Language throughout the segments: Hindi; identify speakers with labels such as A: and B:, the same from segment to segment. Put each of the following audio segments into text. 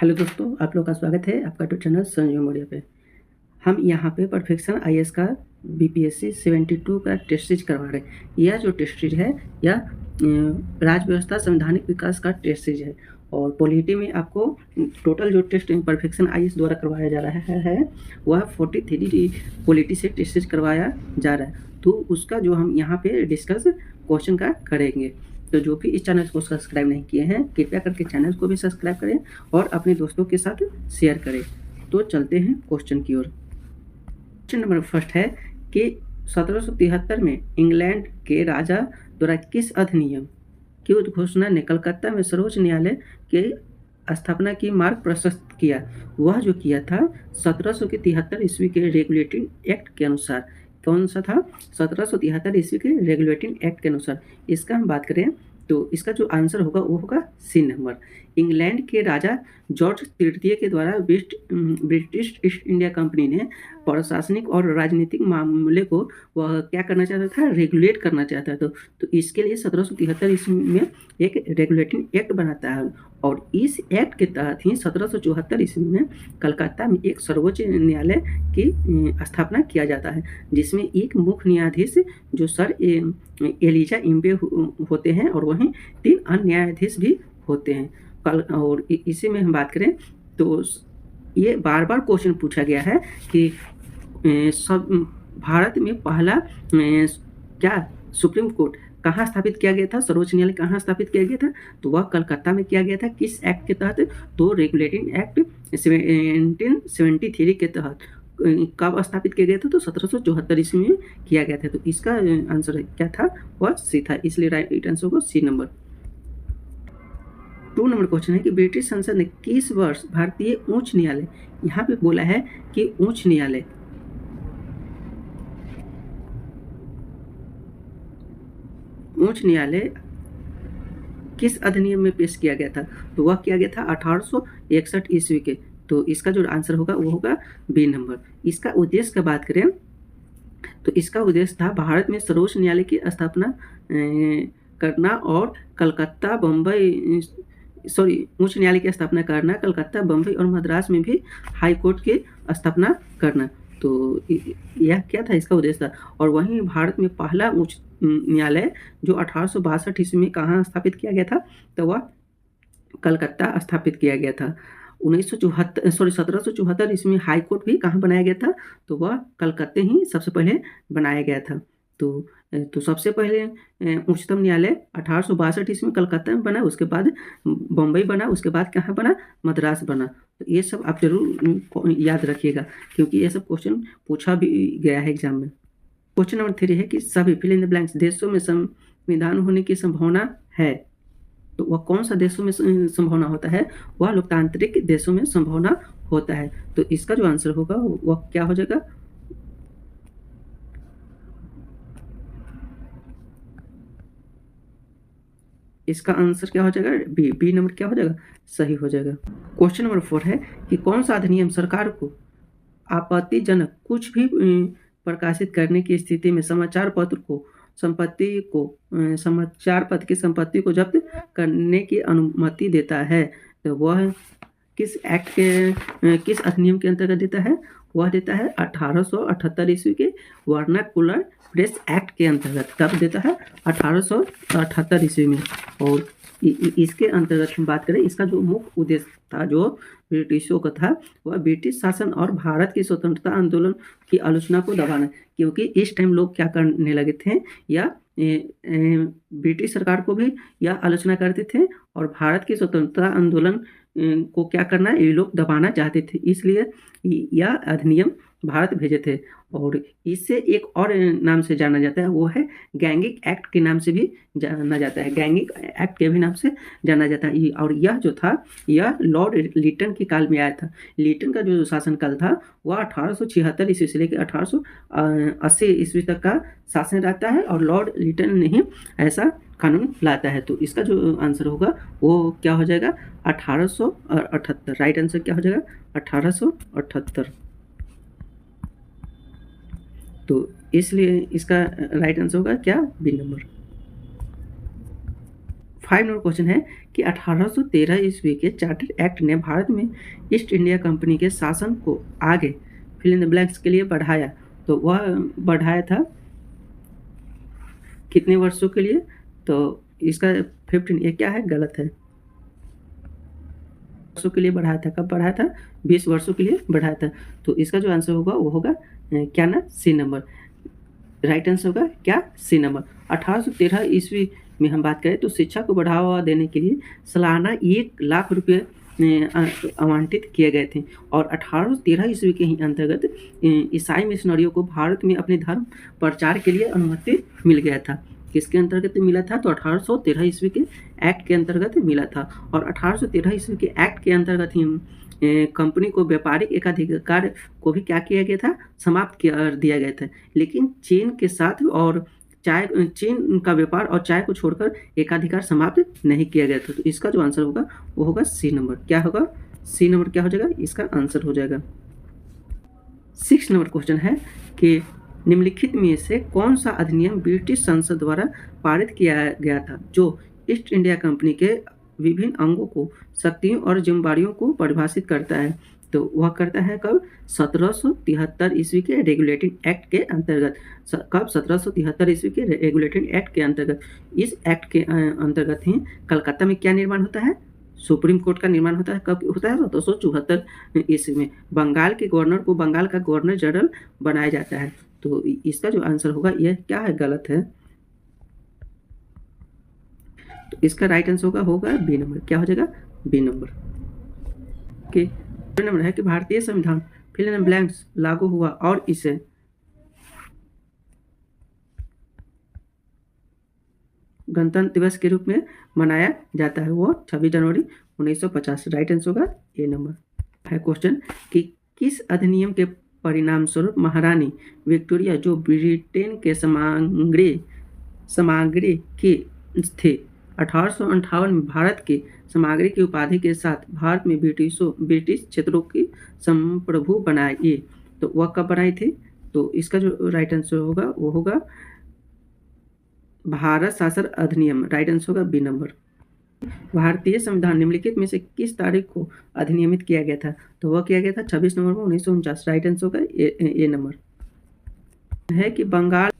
A: हेलो दोस्तों, आप लोग का स्वागत है आपका यूट्यूब चैनल संजीव मीडिया पे। हम यहाँ पे परफेक्शन आईएएस का बीपीएससी 72 का टेस्ट सीरीज करवा रहे हैं। यह जो टेस्ट सीरीज है यह राज्य व्यवस्था संवैधानिक विकास का टेस्ट सीरीज है और पॉलिटी में आपको टोटल जो टेस्ट परफेक्शन आईएएस द्वारा करवाया जा रहा है वह 43 पॉलिटी से टेस्ट सीरीज करवाया जा रहा है। तो उसका जो हम यहाँ पे डिस्कस क्वेश्चन का करेंगे। तो जो भी इस चैनल को सब्सक्राइब नहीं किए हैं कृपया करके चैनल को भी सब्सक्राइब करें और अपने दोस्तों के साथ शेयर करें। तो चलते हैं क्वेश्चन की ओर। क्वेश्चन नंबर फर्स्ट है कि 1773 में इंग्लैंड के राजा द्वारा किस अधिनियम की उद्घोषणा ने कलकत्ता में सर्वोच्च न्यायालय के स्थापना की मार्ग प्रशस्त किया? वह जो किया था 1773 ईस्वी के रेगुलेटिंग एक्ट के अनुसार। कौन सा था? 1773 ईस्वी के रेगुलेटिंग एक्ट के अनुसार। इसका हम बात करें तो इसका जो आंसर होगा वो होगा सी नंबर। इंग्लैंड के राजा जॉर्ज तृतीय के द्वारा ब्रिटिश ईस्ट इंडिया कंपनी ने प्रशासनिक और राजनीतिक मामले को वह क्या करना चाहता था? रेगुलेट करना चाहता था। तो इसके लिए 1773 ईस्वी में एक रेगुलेटिंग एक्ट बनाता है और इस एक्ट के तहत ही 1774 ईस्वी में कलकत्ता में एक सर्वोच्च न्यायालय की स्थापना किया जाता है, जिसमें एक मुख्य न्यायाधीश जो सर एलिजा इम्बे होते हैं और वहीं 3 अन्य न्यायाधीश भी होते हैं। और इसी में हम बात करें तो ये बार बार क्वेश्चन पूछा गया है कि सब भारत में पहला क्या सुप्रीम कोर्ट कहाँ स्थापित किया गया था? सर्वोच्च न्यायालय कहाँ स्थापित किया गया था? तो वह कलकत्ता में किया गया था। किस एक्ट के तहत? तो रेगुलेटिंग एक्ट 1773 के तहत। कब स्थापित किया गया था? तो 1774 ईस्वी में किया गया था। तो इसका आंसर क्या था? वह सी था, इसलिए राइट आंसर होगा सी नंबर। 2 नंबर क्वेश्चन है कि ब्रिटिश संसद ने किस वर्ष भारतीय उच्च न्यायालय, यहाँ पे बोला है कि उच्च न्यायालय किस अधिनियम में पेश किया गया था? तो वह किया गया था 1861 ईस्वी के। तो इसका जो आंसर होगा वो होगा बी नंबर। इसका उद्देश्य की बात करें तो इसका उद्देश्य था भारत में सर्वोच्च न्यायालय की स्थापना करना और कलकत्ता बम्बई उच्च न्यायालय की स्थापना करना, कलकत्ता बम्बई और मद्रास में भी हाई कोर्ट की स्थापना करना। तो यह क्या था? इसका उद्देश्य था। और वहीं भारत में पहला उच्च न्यायालय जो 1862 ईस्वी में कहाँ स्थापित किया गया था? तो वह कलकत्ता स्थापित किया गया था। 1774 ईस्वी में हाई कोर्ट भी कहाँ बनाया गया था? तो वह कलकत्ते ही सबसे पहले बनाया गया था। तो सबसे पहले उच्चतम न्यायालय 1862 ईस्वी में कलकत्ता में बना, उसके बाद बम्बई बना, उसके बाद कहाँ बना? मद्रास बना। तो ये सब आप जरूर याद रखिएगा क्योंकि ये सब क्वेश्चन पूछा भी गया है एग्जाम में। क्वेश्चन नंबर 3 है कि सभी फिल इन द ब्लैंक्स देशों में संविधान होने की संभावना है। तो वह कौन सा देशों में संभावना होता है? वह लोकतांत्रिक देशों में संभावना होता है। तो इसका जो आंसर होगा वह क्या हो जाएगा? इसका आंसर क्या हो जाएगा? बी नंबर क्या हो जाएगा? सही हो जाएगा। क्वेश्चन नंबर 4 है कि कौन सा अधिनियम सरकार को आपत्तिजनक कुछ भी प्रकाशित करने की स्थिति में समाचार पत्र की संपत्ति को जब्त करने की अनुमति देता है? तो वह किस अधिनियम के अंतर्गत देता है? वह देता है 1878 ईस्वी के वर्नाकुलर प्रेस एक्ट के अंतर्गत। कब देता है? 1878 ईस्वी में। और इसके अंतर्गत हम बात करें, इसका जो मुख्य उद्देश्य था जो ब्रिटिशों का था वह ब्रिटिश शासन और भारत की स्वतंत्रता आंदोलन की आलोचना को दबाना, क्योंकि इस टाइम लोग क्या करने लगे थे या ब्रिटिश सरकार को भी यह आलोचना करते थे और भारत की स्वतंत्रता आंदोलन को क्या करना, ये लोग दबाना चाहते थे, इसलिए यह अधिनियम भारत भेजे थे। और इससे एक और नाम से जाना जाता है, वो है गैंगिक एक्ट के नाम से भी जाना जाता है। गैंगिक एक्ट के भी नाम से जाना जाता है। और यह जो था यह लॉर्ड लिटन के काल में आया था। लिटन का जो शासनकाल था वह 1876 ईस्वी से लेकर 1880 ईस्वी तक का शासन रहता है और लॉर्ड लिटन ने ही ऐसा कानून लाता है। तो इसका जो आंसर होगा वो क्या हो जाएगा? 1878। राइट आंसर क्या हो जाएगा? 1878। तो इसलिए इसका राइट आंसर होगा क्या? B number. 5 नंबर क्वेश्चन है कि कि 1813 ईस्वी के चार्टर एक्ट ने भारत में ईस्ट इंडिया कंपनी के शासन को आगे फिल इन द ब्लैंक्स के लिए बढ़ाया। तो वह बढ़ाया था कितने वर्षों के लिए? तो इसका 15, ये क्या है? गलत है। वर्षों के लिए बढ़ाया था। कब बढ़ाया था? 20 वर्षों के लिए बढ़ाया था। तो इसका जो आंसर होगा वो होगा क्या ना? सी नंबर। राइट आंसर होगा क्या? सी नंबर। 1813 ईस्वी में हम बात करें तो शिक्षा को बढ़ावा देने के लिए सालाना 1 लाख रुपये आवंटित किए गए थे और 1813 ईस्वी के ही अंतर्गत ईसाई मिशनरियों को भारत में अपने धर्म प्रचार के लिए अनुमति मिल गया था। किसके अंतर्गत मिला था? तो 1813 ईस्वी के एक्ट के अंतर्गत मिला था और 1813 ईस्वी के एक्ट के अंतर्गत ही कंपनी को व्यापारिक एकाधिकार को भी क्या किया गया था? समाप्त कर दिया गया था। लेकिन चीन के साथ और चीन का व्यापार और चाय को छोड़कर एकाधिकार समाप्त नहीं किया गया था। तो इसका जो आंसर होगा वो होगा सी नंबर। क्या होगा? सी नंबर क्या हो जाएगा? इसका आंसर हो जाएगा। 6 नंबर क्वेश्चन है कि निम्नलिखित में से कौन सा अधिनियम ब्रिटिश संसद द्वारा पारित किया गया था जो ईस्ट इंडिया कंपनी के विभिन्न अंगों को, शक्तियों और जिम्मेदारियों को परिभाषित करता है? तो वह करता है कब? 1773 ईस्वी के रेगुलेटिंग एक्ट के अंतर्गत। कब? 1773 ईस्वी के रेगुलेटिंग एक्ट के अंतर्गत। इस एक्ट के अंतर्गत ही कलकत्ता में क्या निर्माण होता है? सुप्रीम कोर्ट का निर्माण होता है। कब होता है? 1774 ईस्वी में। बंगाल के गवर्नर को बंगाल का गवर्नर जनरल बनाया जाता है। तो इसका जो आंसर होगा यह क्या है? गलत है। तो इसका राइट आंसर होगा बी नंबर। क्या हो जाएगा? B number. ओके, नंबर है कि भारतीय संविधान फिल इन ब्लैंक्स लागू हुआ और इसे गणतंत्र दिवस के रूप में मनाया जाता है। वो 26 जनवरी 1950। राइट आंसर होगा ए नंबर। है क्वेश्चन कि किस अधिनियम के परिणाम स्वरूप महारानी विक्टोरिया जो ब्रिटेन के सामग्री के थे 1858 में भारत के सामग्री की उपाधि के साथ भारत में ब्रिटिश क्षेत्रों की संप्रभु बनाई? तो वह कब बनाई थी? तो इसका जो राइट आंसर होगा वो होगा भारत शासन अधिनियम। राइट आंसर होगा बी नंबर। भारतीय संविधान निम्नलिखित में से किस तारीख को अधिनियमित किया गया था? तो वह किया गया था 26 नवंबर 1949। राइट आंसर होगा ए नंबर। है कि बंगाल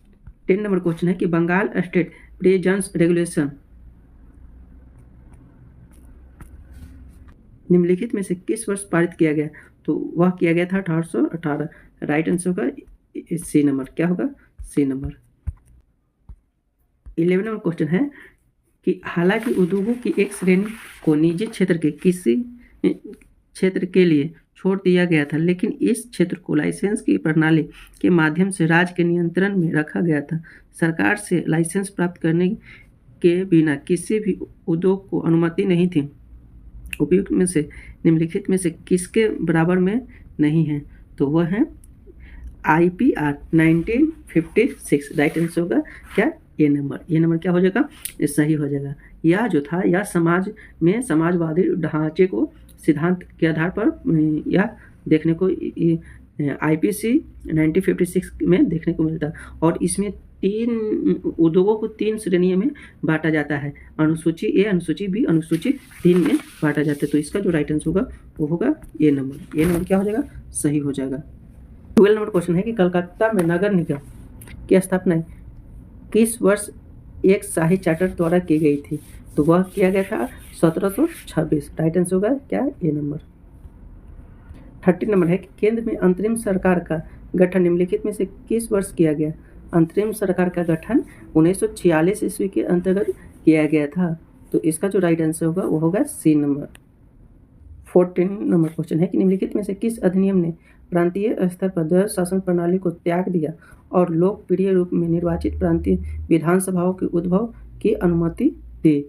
A: 10 नंबर क्वेश्चन है कि बंगाल स्टेट प्रेजेंस रेगुलेशन निम्नलिखित में से किस वर्ष पारित किया गया? तो वह किया गया था 1818। राइट आंसर होगा सी नंबर। क्या होगा? सी नंबर। 11 नंबर क्वेश्चन है कि हालांकि उद्योगों की एक श्रेणी को निजी क्षेत्र के किसी क्षेत्र के लिए छोड़ दिया गया था, लेकिन इस क्षेत्र को लाइसेंस की प्रणाली के माध्यम से राज्य के नियंत्रण में रखा गया था। सरकार से लाइसेंस प्राप्त करने के बिना किसी भी उद्योग को अनुमति नहीं थी। उपयुक्त में से निम्नलिखित में से किसके बराबर में नहीं है? तो वह है IPR 1956। राइट आंसर होगा क्या? ये नंबर क्या हो जाएगा? ये सही हो जाएगा। यह जो था यह समाज में समाजवादी ढांचे को सिद्धांत के आधार पर यह देखने को IPC 1956 में देखने को मिलता है और इसमें 3 उद्योगों को 3 श्रेणियों में बांटा जाता है। अनुसूची ए, अनुसूची बी, अनुसूची 3 में बांटा जाता है। तो इसका जो राइट आंसर होगा वो होगा ए नंबर। ये नंबर क्या हो जाएगा? सही हो जाएगा। 12 नंबर क्वेश्चन है कि कलकत्ता में नगर निगम की स्थापना किस वर्ष एक शाही चार्टर द्वारा की गई थी? तो वह किया गया था 1726। राइट आंसर होगा क्या? ए नंबर। 13 नंबर है कि केंद्र में अंतरिम सरकार का गठन निम्नलिखित में से किस वर्ष किया गया? अंतरिम सरकार का गठन 1946 ईस्वी के अंतर्गत किया गया था। तो इसका जो राइट आंसर होगा वो होगा सी नंबर। 14 नंबर क्वेश्चन है कि निम्नलिखित में से किस अधिनियम ने प्रांतीय स्तर पर द्वैध शासन प्रणाली को त्याग दिया और लोकप्रिय रूप में निर्वाचित प्रांतीय विधानसभाओं के उद्भव की अनुमति दी?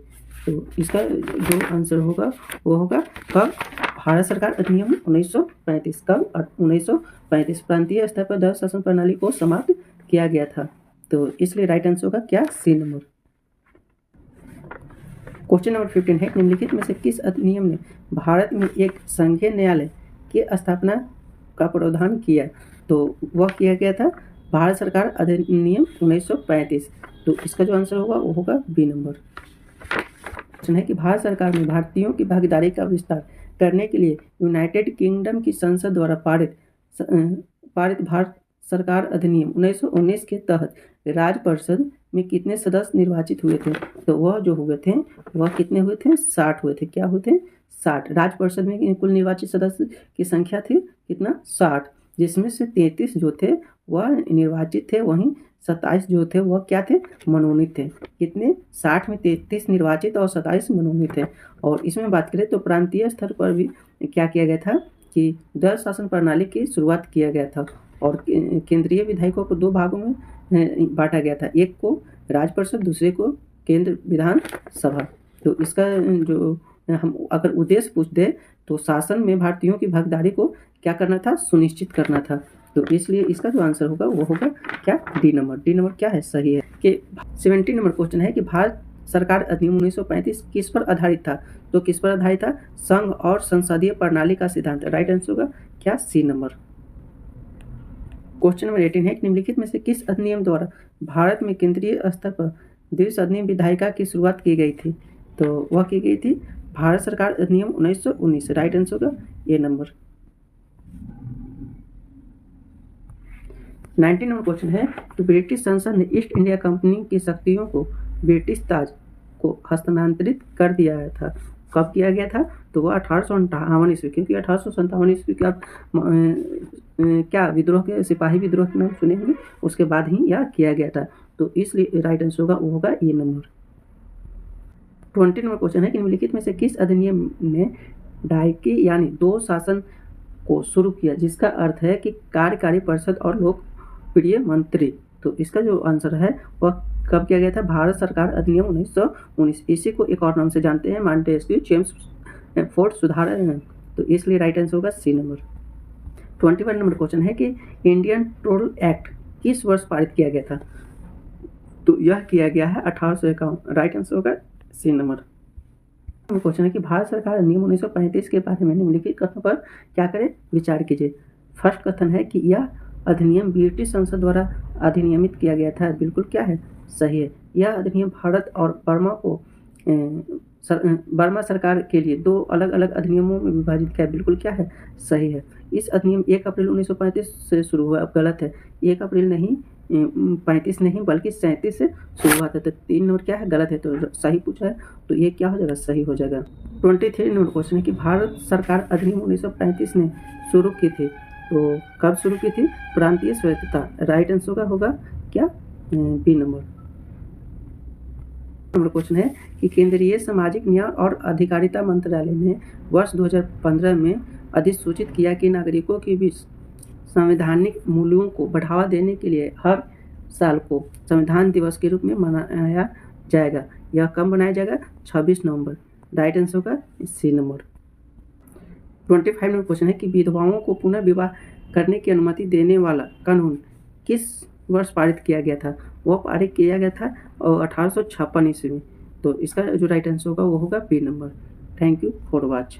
A: तो इसका जो आंसर होगा वो होगा कब? भारत सरकार अधिनियम 1935। कब? 1935। प्रांतीय स्तर पर द्वैध शासन प्रणाली को समाप्त किया गया था। तो इसलिए राइट आंसर होगा क्या? सी नंबर। क्वेश्चन नंबर 15 है निम्नलिखित में से किस अधिनियम ने भारत में एक संघीय न्यायालय की स्थापना का प्रावधान किया? तो वह किया गया था भारत सरकार अधिनियम 1935। तो इसका जो आंसर होगा वो होगा बी नंबर। क्वेश्चन है कि भारत सरकार में भारतीयों की भागीदारी का विस्तार करने के लिए यूनाइटेड किंगडम की संसद द्वारा पारित भारत सरकार अधिनियम 1919 के तहत राज्य परिषद में कितने सदस्य निर्वाचित हुए थे? तो वह जो हुए थे वह कितने हुए थे? 60 हुए थे। क्या हुए थे? 60। राज्य परिषद में कुल निर्वाचित सदस्य की संख्या थी कितना? 60, जिसमें से 33 जो थे वह निर्वाचित थे, वहीं 27 जो थे वह क्या थे? मनोनीत थे। कितने? 60 में 33 निर्वाचित और 27 मनोनीत थे। और इसमें बात करें तो प्रांतीय स्तर पर भी क्या किया गया था कि दल शासन प्रणाली की शुरुआत किया गया था और केंद्रीय विधायकों को 2 भागों में बांटा गया था, एक को राज्य परिषद, दूसरे को केंद्र विधान सभा। तो इसका जो हम अगर उद्देश्य पूछ दे तो शासन में भारतीयों की भागीदारी को क्या करना था? सुनिश्चित करना था। तो इसलिए इसका जो आंसर होगा वो होगा क्या? D number. डी नंबर क्या है? सही है। कि 70 नंबर क्वेश्चन है कि भारत सरकार अधिनियम 1935 किस पर आधारित था? तो किस पर आधारित था? संघ और संसदीय प्रणाली का सिद्धांत। राइट आंसर होगा क्या? सी नंबर। क्वेश्चन नंबर 18 है कि निम्नलिखित में से किस अधिनियम द्वारा भारत में केंद्रीय स्तर पर द्विसदनीय विधायिका की शुरुआत की गई थी? तो वह की गई थी भारत सरकार अधिनियम 1919। राइट आंसर होगा ए नंबर। 19 नंबर क्वेश्चन है कि ब्रिटिश संसद ने ईस्ट इंडिया कंपनी की शक्तियों को ब्रिटिश ताज को हस्तांतरित कर दिया था। कब किया गया था? तो वह 1857 ईस्वी, क्योंकि 1857 ईस्वी के आप क्या विद्रोह के सिपाही विद्रोह के नाम सुने होंगे, उसके बाद ही यह किया गया था। तो इसलिए राइट आंसर होगा वो होगा ए नंबर। 20 नंबर क्वेश्चन है कि निम्नलिखित में से किस अधिनियम ने डायकी यानी 2 शासन को शुरू किया, जिसका अर्थ है कि कार्यकारी परिषद और लोकप्रिय मंत्री? तो इसका जो आंसर है वह कब किया गया था? भारत सरकार अधिनियम 1919। इसी को एक और नाम से जानते हैं मॉन्टेस्क्यू चेम्सफोर्ड सुधार। तो इसलिए राइट आंसर होगा सी नंबर। 21 नंबर क्वेश्चन है कि इंडियन टोल एक्ट किस वर्ष पारित किया गया था? तो यह किया गया है 1851। राइट आंसर होगा सी नंबर। क्वेश्चन है कि भारत सरकार अधिनियम 1935 के बारे में निम्नलिखित कथनों पर क्या करे? विचार कीजिए। फर्स्ट कथन है कि यह अधिनियम ब्रिटिश संसद द्वारा अधिनियमित किया गया था। बिल्कुल क्या है? सही है। यह अधिनियम भारत और बर्मा सरकार के लिए 2 अलग अलग अधिनियमों में विभाजित किया। बिल्कुल क्या है? सही है। इस अधिनियम 1 अप्रैल 1935 से शुरू हुआ। अब गलत है, 1 अप्रैल नहीं, 35 नहीं बल्कि 37 से शुरू हुआ था। तो 3 नंबर क्या है? गलत है। तो सही पूछा है तो ये क्या हो जाएगा? सही हो जाएगा। 23 नंबर क्वेश्चन है कि भारत सरकार अधिनियम 1935 ने शुरू की थी। तो कब शुरू की थी? प्रांतीय स्वायत्तता। राइट आंसर होगा क्या? B number. नंबर क्वेश्चन है कि केंद्रीय सामाजिक न्याय और अधिकारिता मंत्रालय ने वर्ष 2015 में अधिसूचित किया कि नागरिकों के बीच संवैधानिक मूल्यों को बढ़ावा देने के लिए हर साल को संविधान दिवस के रूप में मनाया जाएगा। यह कब मनाया जाएगा? 26 नवंबर। राइट आंसर होगा सी नंबर। 25 नंबर क्वेश्चन है कि विधवाओं को पुनर्विवाह करने की अनुमति देने वाला कानून किस वर्ष पारित किया गया था? वह पारित किया गया था 1856 ईस्वी में। तो इसका जो राइट आंसर होगा वो होगा B number. Thank you for watch.